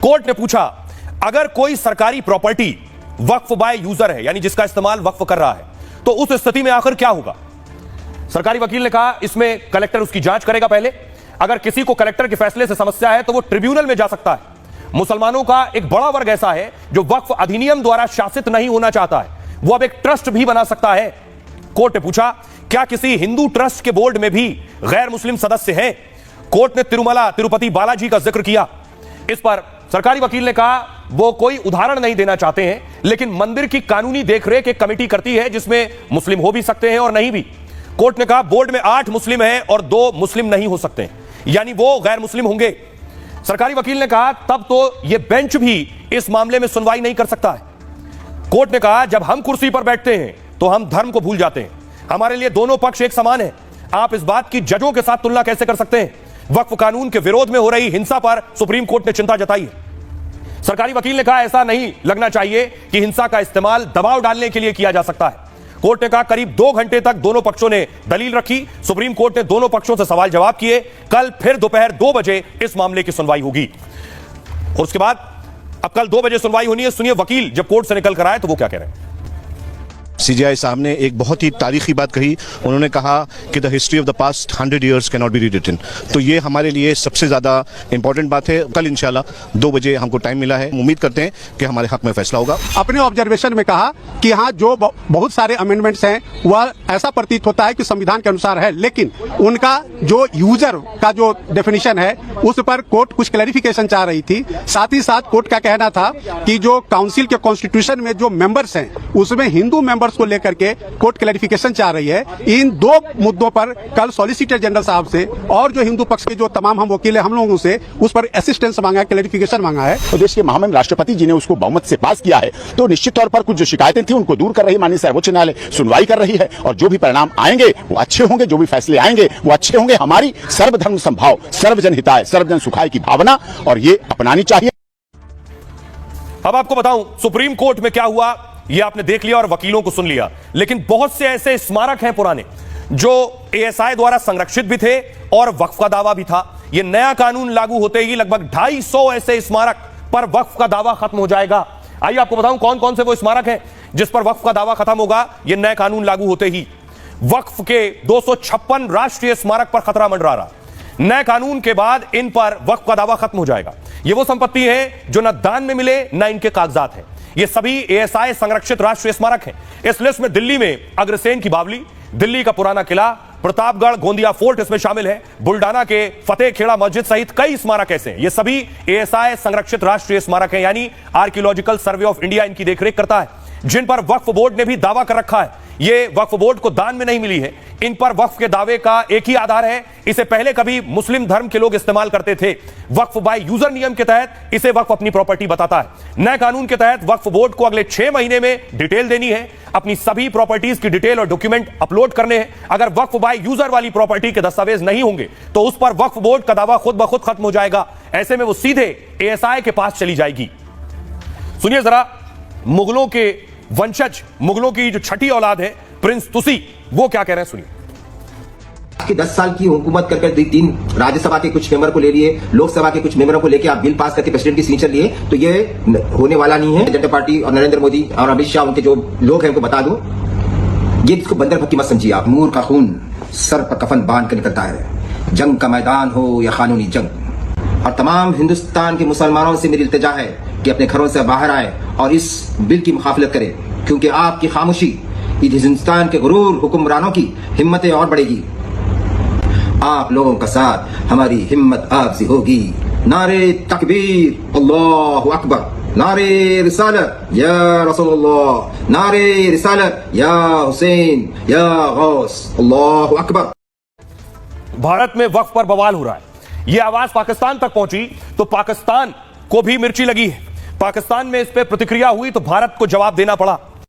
Court ने पूछा, अगर कोई सरकारी प्रॉपर्टी वक्फ बाय यूजर है, यानी जिसका इस्तेमाल वक्फ कर रहा है, तो उस स्थिति में आखिर क्या होगा। सरकारी वकील ने कहा, इसमें कलेक्टर उसकी जांच करेगा पहले। अगर किसी को कलेक्टर के फैसले से समस्या है तो वो ट्रिब्यूनल में जा सकता है। मुसलमानों का एक बड़ा वर्ग ऐसा है जो वक्फ अधिनियम द्वारा शासित नहीं होना चाहता है, वो अब एक ट्रस्ट भी बना सकता है। कोर्ट ने पूछा, क्या किसी हिंदू ट्रस्ट के बोर्ड में भी गैर मुस्लिम सदस्य हैं। कोर्ट ने तिरुमला तिरुपति बालाजी का जिक्र किया। इस पर सरकारी वकील ने कहा, वो कोई उदाहरण नहीं देना चाहते हैं, लेकिन मंदिर की कानूनी देखरेख एक कमेटी करती है जिसमें मुस्लिम हो भी सकते हैं और नहीं भी। कोर्ट ने कहा, बोर्ड में 8 मुस्लिम हैं और 2 मुस्लिम नहीं हो सकते, यानी वो गैर मुस्लिम होंगे। सरकारी वकील ने कहा, तब तो यह बेंच भी इस मामले में सुनवाई नहीं कर सकता है। कोर्ट ने कहा, जब हम कुर्सी पर बैठते हैं तो हम धर्म को भूल जाते हैं। हमारे लिए दोनों पक्ष एक समान है। आप इस बात की जजों के साथ तुलना कैसे कर सकते हैं। वक्फ कानून के विरोध में हो रही हिंसा पर सुप्रीम कोर्ट ने चिंता जताई है। सरकारी वकील ने कहा, ऐसा नहीं लगना चाहिए कि हिंसा का इस्तेमाल दबाव डालने के लिए किया जा सकता है। कोर्ट ने कहा, करीब 2 घंटे तक दोनों पक्षों ने दलील रखी। सुप्रीम कोर्ट ने दोनों पक्षों से सवाल जवाब किए। कल फिर दोपहर 2 बजे इस मामले की सुनवाई होगी और उसके बाद अब कल 2 बजे सुनवाई होनी है। सुनिए वकील जब कोर्ट से निकल कर आए तो वो क्या कह रहे हैं। सीजेआई साहब ने एक बहुत ही तारीखी बात कही। उन्होंने कहा कि the history of the past 100 years can not be rewritten. तो ये हमारे लिए सबसे ज्यादा इंपॉर्टेंट बात है। कल इंशाल्लाह 2 बजे हमको टाइम मिला है। उम्मीद करते हैं कि हमारे हक में फैसला होगा। अपने ऑब्जर्वेशन में कहा कि हाँ, जो बहुत सारे अमेंडमेंट्स हैं वह ऐसा प्रतीत होता है कि संविधान के अनुसार है, लेकिन उनका जो यूजर का जो डेफिनेशन है उस पर कोर्ट कुछ क्लैरिफिकेशन चाह रही थी। साथ ही साथ कोर्ट का कहना था कि जो काउंसिल के कॉन्स्टिट्यूशन में जो मेंबर्स हैं उसमें हिंदू मेंबर्स को लेकर के कोर्ट क्लैरिफिकेशन चाह रही है। इन 2 मुद्दों पर कल सॉलिसिटर जनरल साहब से और जो हिंदू पक्ष के जो तमाम हम वकील हैं हम लोगों से उस पर असिस्टेंस मांगा है, क्लैरिफिकेशन मांगा है। तो देश के महामहिम राष्ट्रपति जी ने उसको बहुमत से पास किया है, तो निश्चित तौर पर कुछ जो शिकायतें थी उनको दूर कर रही माननीय सर्वोच्च न्यायालय सुनवाई कर रही है और जो भी परिणाम आएंगे वो अच्छे होंगे, जो भी फैसले आएंगे वो अच्छे होंगे। हमारी सर्वधर्म संभाव, सर्वजन हिताय, सर्वजन सुखाय की भावना और ये अपनानी चाहिए। अब आपको बताऊं सुप्रीम कोर्ट में क्या हुआ, ये आपने देख लिया और वकीलों को सुन लिया, लेकिन बहुत से ऐसे स्मारक हैं पुराने जो एएसआई द्वारा संरक्षित भी थे और वक्फ का दावा भी था। ये नया कानून लागू होते ही लगभग 250 ऐसे स्मारक पर वक्फ का दावा खत्म हो जाएगा। आइए आपको बताऊं कौन कौन से वो स्मारक हैं जिस पर वक्फ का दावा खत्म होगा ये नए कानून लागू होते ही। वक्फ के 256 राष्ट्रीय स्मारक पर खतरा मंडरा रहा। नए कानून के बाद इन पर वक्फ का दावा खत्म हो जाएगा। ये वो संपत्ति है जो न दान में मिले न इनके कागजात हैं। ये सभी एएसआई संरक्षित राष्ट्रीय स्मारक हैं। इस लिस्ट में दिल्ली में अग्रसेन की बावली, दिल्ली का पुराना किला, प्रतापगढ़ गोंदिया फोर्ट इसमें शामिल है, बुल्डाना के फतेह खेड़ा मस्जिद सहित कई स्मारक ऐसे हैं। ये सभी एएसआई संरक्षित राष्ट्रीय स्मारक हैं, यानी आर्कियोलॉजिकल सर्वे ऑफ इंडिया इनकी देखरेख करता है, जिन पर वक्फ बोर्ड ने भी दावा कर रखा है। ये वक्फ बोर्ड को दान में नहीं मिली है। इन पर वक्फ के दावे का एक ही आधार है, इसे पहले कभी मुस्लिम धर्म के लोग इस्तेमाल करते थे। वक्फ बाय यूजर नियम के तहत इसे वक्फ अपनी प्रॉपर्टी बताता है। नए कानून के तहत वक्फ बोर्ड को अगले 6 महीने में डिटेल देनी है, अपनी सभी प्रॉपर्टीज की डिटेल और डॉक्यूमेंट अपलोड करने हैं। अगर वक्फ बाय यूजर वाली प्रॉपर्टी के दस्तावेज नहीं होंगे तो उस पर वक्फ बोर्ड का दावा खुद ब खुद खत्म हो जाएगा। ऐसे में वो सीधे एएसआई के पास चली जाएगी। सुनिए जरा, मुगलों के वंशज, मुगलों की जो छठी औलाद है प्रिंस तुसी, वो क्या कह रहे हैं, सुनिए। कि 10 साल की हुकूमत कर 3 राज्यसभा के कुछ मेंबर को ले लिए, लोकसभा के कुछ मेंबरों को लेके आप बिल पास करके प्रेसिडेंट की सिग्नेचर लिए, तो ये होने वाला नहीं है। जनता पार्टी और नरेंद्र मोदी और अमित शाह उनके जो लोग हैं उनको बता दो, ये इसको बंदर भक्की मत समझिए आप। नूर का खून सर पर कफन बांध कर निकलता है, जंग का मैदान हो या कानूनी जंग। और तमाम हिंदुस्तान के मुसलमानों से मेरी इल्तिजा है कि अपने घरों से बाहर आए और इस बिल की मुखाफलत करें, क्योंकि आपकी खामोशी इस हिंदुस्तान के गुरूर हुक्मरानों की हिम्मतें और बढ़ेगी। आप लोगों का साथ हमारी हिम्मत आपसी होगी। नारे तकबीर, अल्लाहु अकबर, नारे रिसालत या रसूलुल्लाह, नारे रिसालत या हुसैन या गौस, अल्लाहु अकबर। भारत में वक्फ पर बवाल हो रहा है। यह आवाज पाकिस्तान तक पहुंची तो पाकिस्तान को भी मिर्ची लगी है। पाकिस्तान में इस पर प्रतिक्रिया हुई तो भारत को जवाब देना पड़ा।